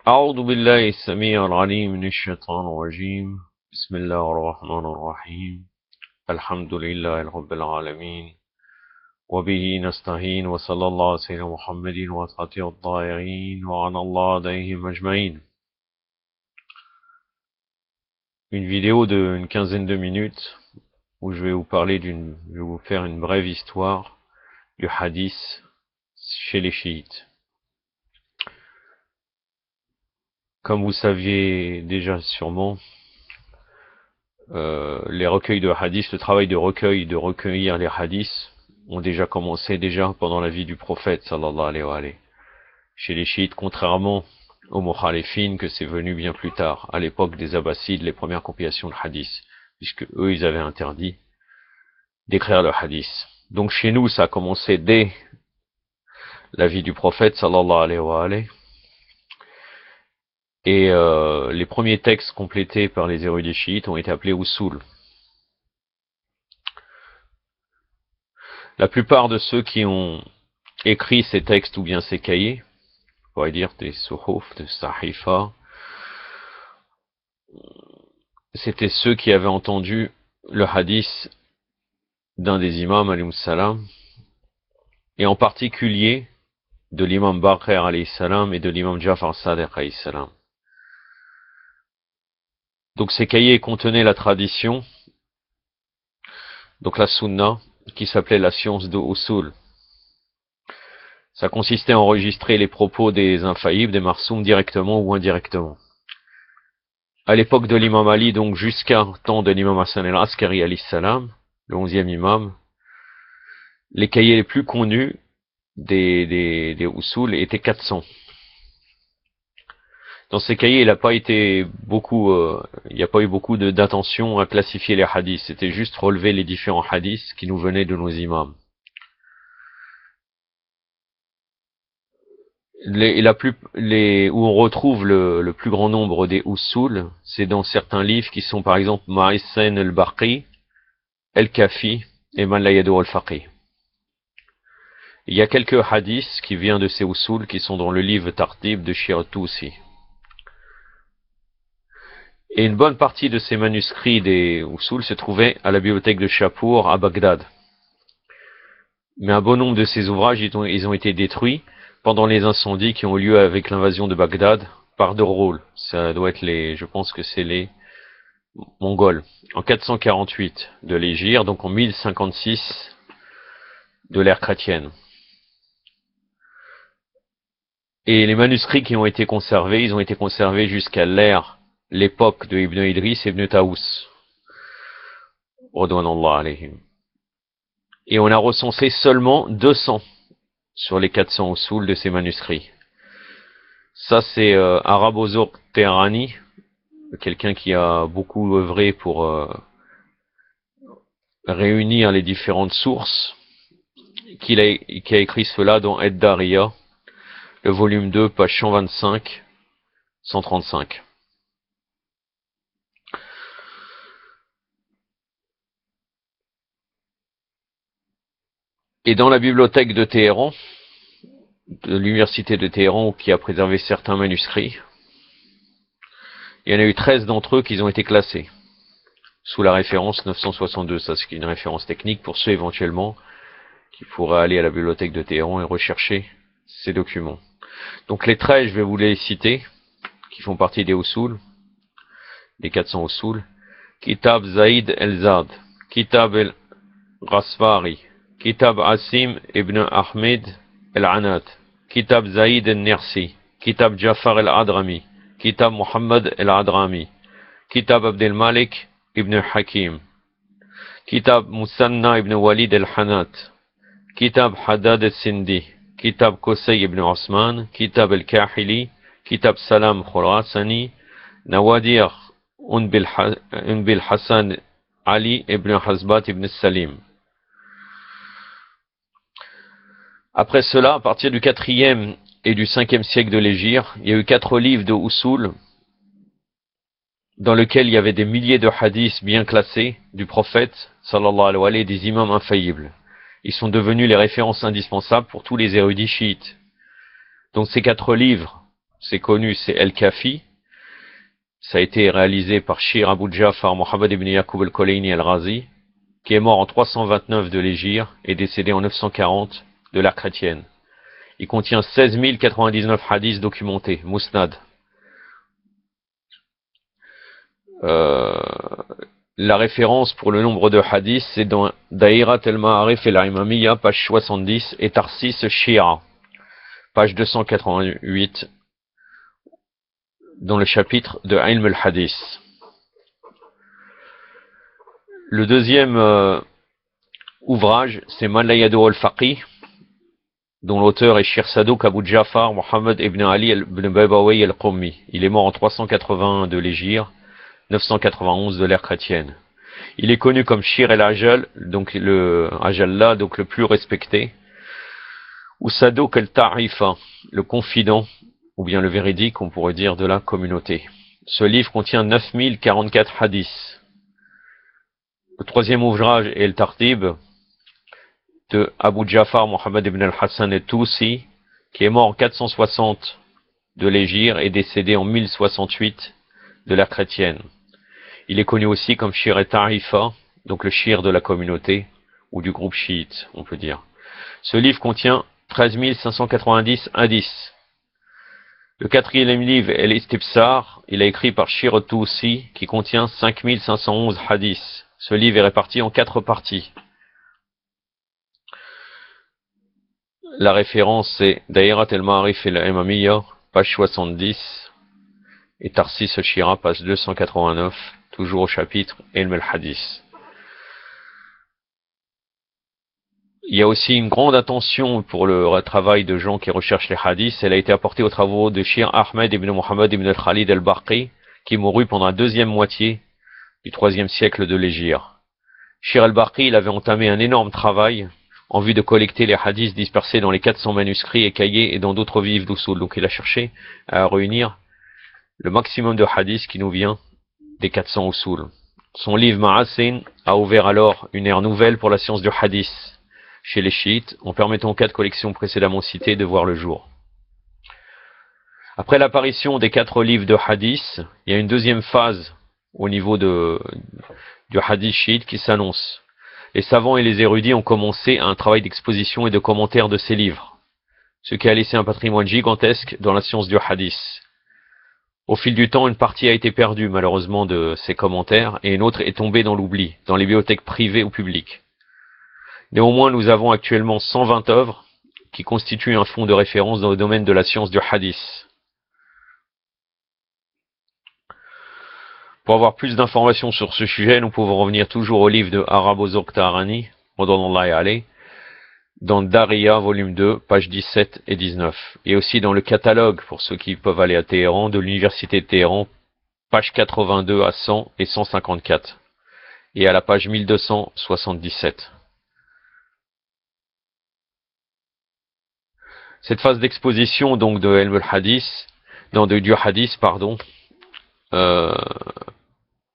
أعوذ بالله السميع العليم من الشيطان الرجيم. بسم الله الرحمن الرحيم. الحمد لله رب العالمين، وبه نستعين، وصلى الله على سيدنا محمد وصحبه الطاهرين وعلى الله عليهم أجمعين. Une vidéo d'une quinzaine de minutes où je vais vous faire une brève histoire du hadith chez les chiites. Comme vous saviez déjà sûrement, les recueils de hadiths, le travail de recueillir les hadiths ont déjà commencé pendant la vie du prophète sallallahu alayhi wa alayhi. Chez les chiites, contrairement aux mukhalifines, que c'est venu bien plus tard, à l'époque des Abbassides, les premières compilations de hadiths, puisque eux ils avaient interdit d'écrire le hadith. Donc chez nous, ça a commencé dès la vie du prophète sallallahu alayhi wa alayhi. Et les premiers textes complétés par les érudits chiites ont été appelés usul. La plupart de ceux qui ont écrit ces textes ou bien ces cahiers, on pourrait dire des suhuf, des sahifa, c'était ceux qui avaient entendu le hadith d'un des imams alayhi salam, et en particulier de l'imam Baqir alayhi salam et de l'imam Ja'far Sadiq alayhi salam. Donc ces cahiers contenaient la tradition, donc la sunna, qui s'appelait la science de usul. Ça consistait à enregistrer les propos des infaillibles, des marsoum, directement ou indirectement. À l'époque de l'imam Ali, donc jusqu'à temps de l'imam Hassan al-Askari alayhi salam, le 11e imam, les cahiers les plus connus des usul étaient 400. Dans ces cahiers, il n'y a pas eu beaucoup d'attention à classifier les hadiths. C'était juste relever les différents hadiths qui nous venaient de nos imams. Où on retrouve le plus grand nombre des usul, c'est dans certains livres qui sont par exemple Ma'isen al-Baqi, al-Kafi et Man la yadu al-Faqih. Il y a quelques hadiths qui viennent de ces usul qui sont dans le livre Tartib de Shir-Tusi. Et une bonne partie de ces manuscrits des usul se trouvaient à la bibliothèque de Shapur à Bagdad. Mais un bon nombre de ces ouvrages, ils ont été détruits pendant les incendies qui ont eu lieu avec l'invasion de Bagdad par de Rôle. Ça doit être je pense que c'est les Mongols. En 448 de l'Hégire, donc en 1056 de l'ère chrétienne. Et les manuscrits qui ont été conservés, ils ont été conservés jusqu'à l'époque de Ibn Idris et Ibn Taous. Radwanallah alayhim. Et on a recensé seulement 200 sur les 400 usul de ces manuscrits. Ça, c'est Arabozor Tehrani, quelqu'un qui a beaucoup œuvré pour réunir les différentes sources, qui a écrit cela dans Ed-Dariya, le volume 2, page 125, 135. Et dans la bibliothèque de Téhéran, de l'université de Téhéran, qui a préservé certains manuscrits, il y en a eu 13 d'entre eux qui ont été classés sous la référence 962. Ça, c'est une référence technique pour ceux éventuellement qui pourraient aller à la bibliothèque de Téhéran et rechercher ces documents. Donc les 13, je vais vous les citer, qui font partie des usul, des 400 usul. Kitab Zaïd el-Zad, Kitab el-Ghasfari, Kitab Asim ibn Ahmed el-Anat, Kitab Zaïd el-Nirsi, Kitab Jafar el-Adrami, Kitab Muhammad el-Adrami, Kitab Abdel Malik ibn Hakim, Kitab Musanna ibn Walid el-Hanat, Kitab Haddad el-Sindi, Kitab Qusay ibn Osman, Kitab el-Kahili, Kitab Salam Khurasani, Nawadir Unbil Hassan Ali ibn Hazbat ibn Salim. Après cela, à partir du 4e et du 5e siècle de l'Hégire, il y a eu 4 livres de usul dans lesquels il y avait des milliers de hadiths bien classés du prophète, sallallahu alayhi wa alayhi, des imams infaillibles. Ils sont devenus les références indispensables pour tous les érudits chiites. Donc ces 4 livres c'est connu, c'est El-Kafi. Ça a été réalisé par Shir Abu Ja'far Mohammed ibn Yaqub al-Kolayni al-Razi, qui est mort en 329 de l'Hégire et décédé en 940 de l'ère chrétienne. Il contient 16 099 hadiths documentés, Musnad. La référence pour le nombre de hadiths, c'est dans Da'irat al-Ma'arif al-Imamiyya, page 70, et Tarsis Shira, page 288, dans le chapitre de Ilm al-Hadith. Le deuxième ouvrage, c'est Malayado al-Faqih, dont l'auteur est Shir Sadouk Abu Ja'far Mohammed ibn Ali ibn Baybawi al-Qummi. Il est mort en 381 de l'Hégire, 991 de l'ère chrétienne. Il est connu comme Shir el-Ajal, donc le Ajalla, donc le plus respecté, ou Sadouk el-Ta'ifa, le confident, ou bien le véridique, on pourrait dire, de la communauté. Ce livre contient 9044 hadiths. Le troisième ouvrage est El Tartib de Abu Ja'far Mohammed ibn al-Hassan al-Tousi, qui est mort en 460 de l'Hégire et décédé en 1068 de l'ère chrétienne. Il est connu aussi comme Shir et-Tarifa, donc le shir de la communauté, ou du groupe chiite, on peut dire. Ce livre contient 13 590 hadiths. Le quatrième livre est l'Istibsar, il est écrit par Shir al-Tousi, qui contient 5511 hadiths. Ce livre est réparti en 4 parties. La référence c'est Da'irat al-Ma'arif al-Imamiyya, page 70, et Tarsis al-Shira, page 289, toujours au chapitre Ilm al-Hadith. Il y a aussi une grande attention pour le travail de gens qui recherchent les hadiths. Elle a été apportée aux travaux de Shir Ahmed ibn Muhammad ibn al-Khalid al-Barqi, qui mourut pendant la deuxième moitié du IIIe siècle de l'Hégire. Shir al-Barqi, il avait entamé un énorme travail en vue de collecter les hadiths dispersés dans les 400 manuscrits et cahiers et dans d'autres livres d'usul. Donc il a cherché à réunir le maximum de hadiths qui nous vient des 400 usul. Son livre Ma'asin a ouvert alors une ère nouvelle pour la science du hadith chez les chiites, en permettant aux 4 collections précédemment citées de voir le jour. Après l'apparition des 4 livres de hadith, il y a une deuxième phase au niveau du hadith chiite qui s'annonce. Les savants et les érudits ont commencé un travail d'exposition et de commentaire de ces livres, ce qui a laissé un patrimoine gigantesque dans la science du hadith. Au fil du temps, une partie a été perdue malheureusement de ces commentaires et une autre est tombée dans l'oubli, dans les bibliothèques privées ou publiques. Néanmoins, nous avons actuellement 120 œuvres qui constituent un fonds de référence dans le domaine de la science du hadith. Pour avoir plus d'informations sur ce sujet, nous pouvons revenir toujours au livre de Arabo Zorqtarani, dans Dariya, volume 2, pages 17 et 19. Et aussi dans le catalogue, pour ceux qui peuvent aller à Téhéran, de l'Université de Téhéran, pages 82 à 100 et 154. Et à la page 1277. Cette phase d'exposition, donc, de Ilm al-Hadith, du hadith,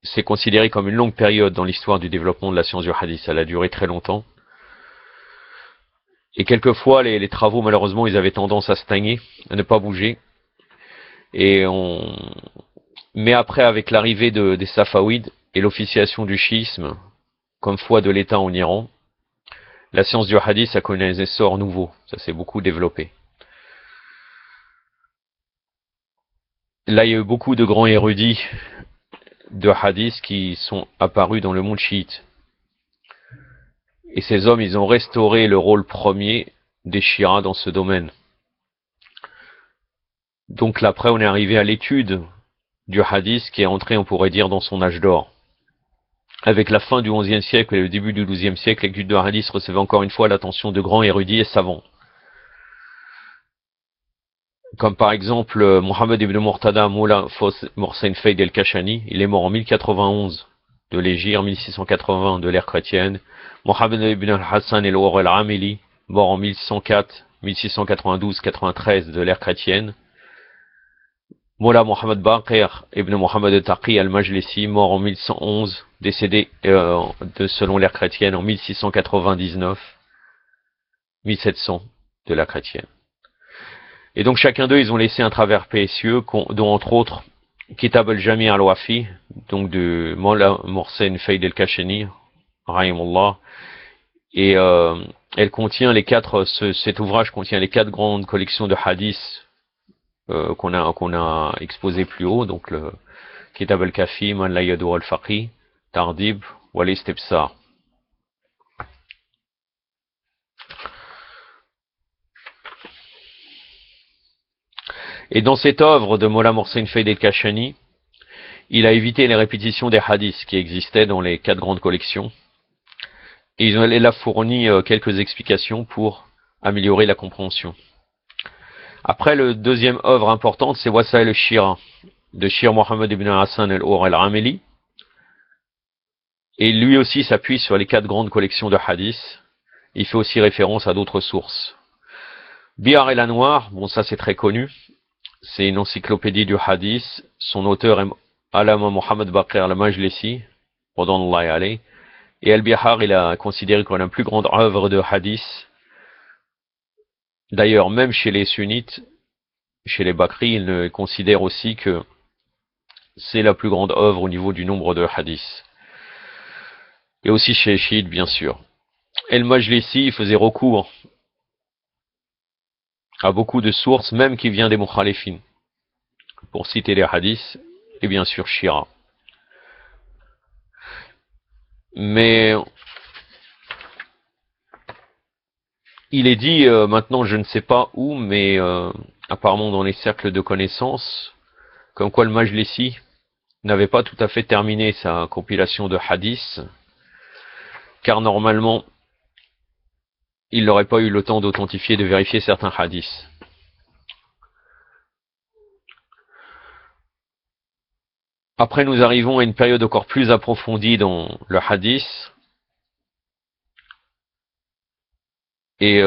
c'est considéré comme une longue période dans l'histoire du développement de la science du hadith. Elle a duré très longtemps. Et quelquefois, les travaux, malheureusement, ils avaient tendance à stagner, à ne pas bouger. Mais après, avec l'arrivée des Safawides et l'officiation du chiisme comme foi de l'État en Iran, la science du hadith a connu un essor nouveau. Ça s'est beaucoup développé. Là, il y a eu beaucoup de grands érudits de hadith qui sont apparus dans le monde chiite. Et ces hommes, ils ont restauré le rôle premier des Shi'a dans ce domaine. Donc là, après, on est arrivé à l'étude du hadith qui est entré, on pourrait dire, dans son âge d'or. Avec la fin du XIe siècle et le début du XIIe siècle, l'étude du hadith recevait encore une fois l'attention de grands érudits et savants. Comme par exemple Mohammed ibn Murtada Moula Mohsen Faid el-Kashani, il est mort en 1091 de l'Hégire, 1680 de l'ère chrétienne. Mohammed ibn al-Hassan el-War el-Amili, mort en 1104, 1692-93 de l'ère chrétienne. Moula Mohammed Baqir ibn Mohammed al-Taqi al-Majlisi, mort en 1111, décédé selon l'ère chrétienne en 1699, 1700 de l'ère chrétienne. Et donc chacun d'eux, ils ont laissé un travers précieux, dont entre autres Kitab al-Jami' al-Wafi, donc de Mola Mohsen Faïd el-Kashani, rahimullah. Et cet ouvrage contient les 4 grandes collections de hadiths qu'on a exposé plus haut, donc le Kitab al-Kafi, Man la Yadu al-Faqih, Tardib, Wal Istibsar. Et dans cette œuvre de Mola Mohsen Faïd el-Kashani, il a évité les répétitions des hadiths qui existaient dans les 4 grandes collections. Et il a fourni quelques explications pour améliorer la compréhension. Après, le deuxième œuvre importante, c'est Wasail al-Shira, de Shir Mohammed ibn Hassan al-Ur al-Ameli. Et lui aussi s'appuie sur les 4 grandes collections de hadiths. Il fait aussi référence à d'autres sources. Bihar el-Anwar, bon ça c'est très connu, c'est une encyclopédie du hadith. Son auteur est Allama Mohammed Baqir al-Majlisi, radiyallahu alayhi. Et Al-Bihar, il a considéré comme la plus grande œuvre de hadith. D'ailleurs, même chez les sunnites, chez les Bakri, ils considèrent aussi que c'est la plus grande œuvre au niveau du nombre de hadiths. Et aussi chez les chiites, bien sûr. El-Majlisi faisait recours à beaucoup de sources, même qui viennent des Mukhalifin, pour citer les hadiths, et bien sûr Shira. Mais il est dit, maintenant je ne sais pas où, mais apparemment dans les cercles de connaissances, comme quoi le Majlisi n'avait pas tout à fait terminé sa compilation de hadiths, car normalement il n'aurait pas eu le temps d'authentifier, de vérifier certains hadiths. Après, nous arrivons à une période encore plus approfondie dans le hadith. Et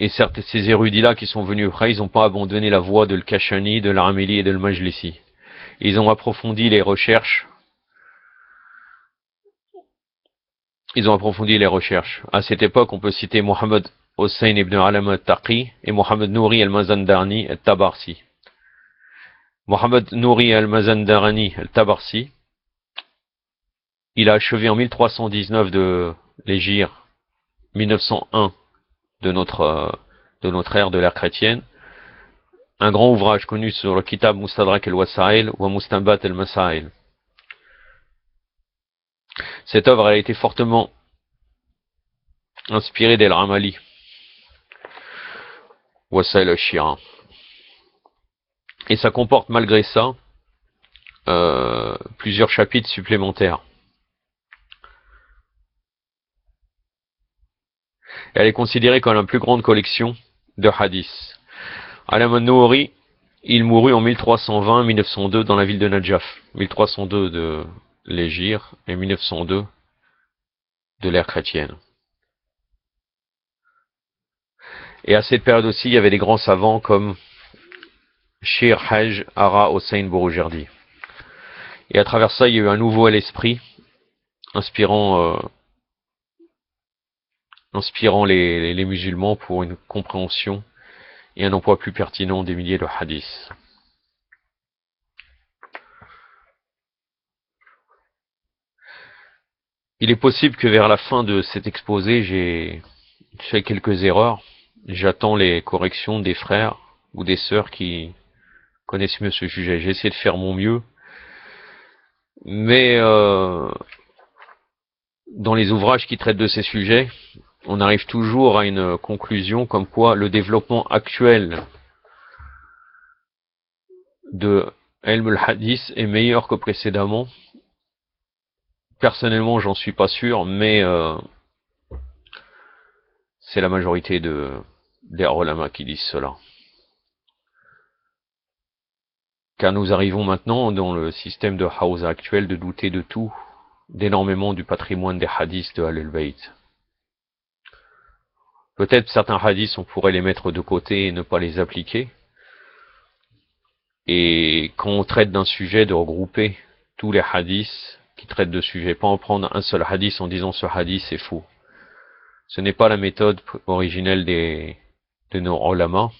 certes, ces érudits-là qui sont venus après, ils n'ont pas abandonné la voie de l'Kashani, de l'Arameli et de l'Majlisi. Ils ont approfondi les recherches. À cette époque, on peut citer Mohammed Hossein ibn Alam al-Taqi et Mohammed Nouri al-Mazandarani al-Tabarsi. Mohammed Nouri al-Mazandarani al-Tabarsi, il a achevé en 1319 de l'Hégire, 1901 de notre ère, de l'ère chrétienne, un grand ouvrage connu sur le Kitab Mustadrak al-Wasail ou Mustanbat al-Masail. Cette œuvre a été fortement inspirée d'Al-Ramali, Wasail al-Shira. Et ça comporte malgré ça plusieurs chapitres supplémentaires. Elle est considérée comme la plus grande collection de hadiths. Alam al-Nouri, il mourut en 1320-1902 dans la ville de Najaf. 1302 de l'Hégire et 1902 de l'ère chrétienne. Et à cette période aussi, il y avait des grands savants comme Shir Haj Ara Hossein Bouroujerdi. Et à travers ça, il y a eu un nouveau à l'esprit, inspirant les musulmans pour une compréhension et un emploi plus pertinent des milliers de hadiths. Il est possible que vers la fin de cet exposé, j'ai fait quelques erreurs. J'attends les corrections des frères ou des sœurs qui connaissent mieux ce sujet. J'ai essayé de faire mon mieux. Mais dans les ouvrages qui traitent de ces sujets, on arrive toujours à une conclusion comme quoi le développement actuel de Ilm al-Hadith est meilleur que précédemment. Personnellement, j'en suis pas sûr, mais c'est la majorité des ulama qui disent cela. Car nous arrivons maintenant dans le système de Hawza actuel de douter de tout, d'énormément du patrimoine des hadiths de Ahlul Bayt. Peut-être certains hadiths, on pourrait les mettre de côté et ne pas les appliquer. Et quand on traite d'un sujet, de regrouper tous les hadiths qui traitent de sujets, pas en prendre un seul hadith en disant ce hadith c'est faux. Ce n'est pas la méthode originelle de nos ulama,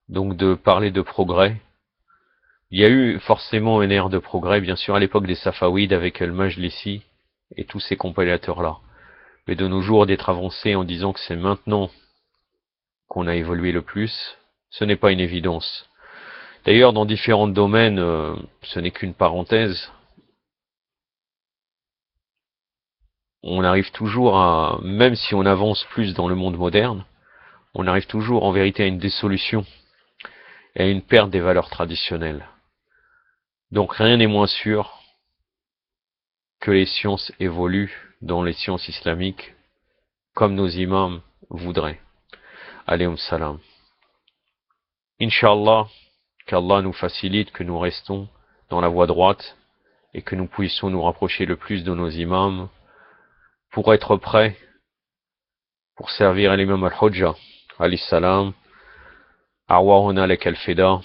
donc de parler de progrès. Il y a eu forcément une ère de progrès, bien sûr, à l'époque des Safawides avec Al-Majlisi et tous ces compilateurs-là. Mais de nos jours, d'être avancé en disant que c'est maintenant qu'on a évolué le plus, ce n'est pas une évidence. D'ailleurs, dans différents domaines, ce n'est qu'une parenthèse. On arrive toujours à, même si on avance plus dans le monde moderne, on arrive toujours en vérité à une dissolution et à une perte des valeurs traditionnelles. Donc rien n'est moins sûr que les sciences évoluent dans les sciences islamiques comme nos imams voudraient. Alayhum salam. Inch'Allah, qu'Allah nous facilite, que nous restons dans la voie droite et que nous puissions nous rapprocher le plus de nos imams pour être prêts pour servir à l'imam al-Hujjah, alayhi salam, arwahuna lak al-fida,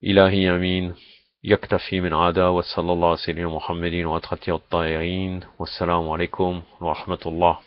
ilahi amin, yaktafi min ada, wa sallallahu sallam Muhammadin wa atrati at-tahirin, wassalamu alaikum wa rahmatullah.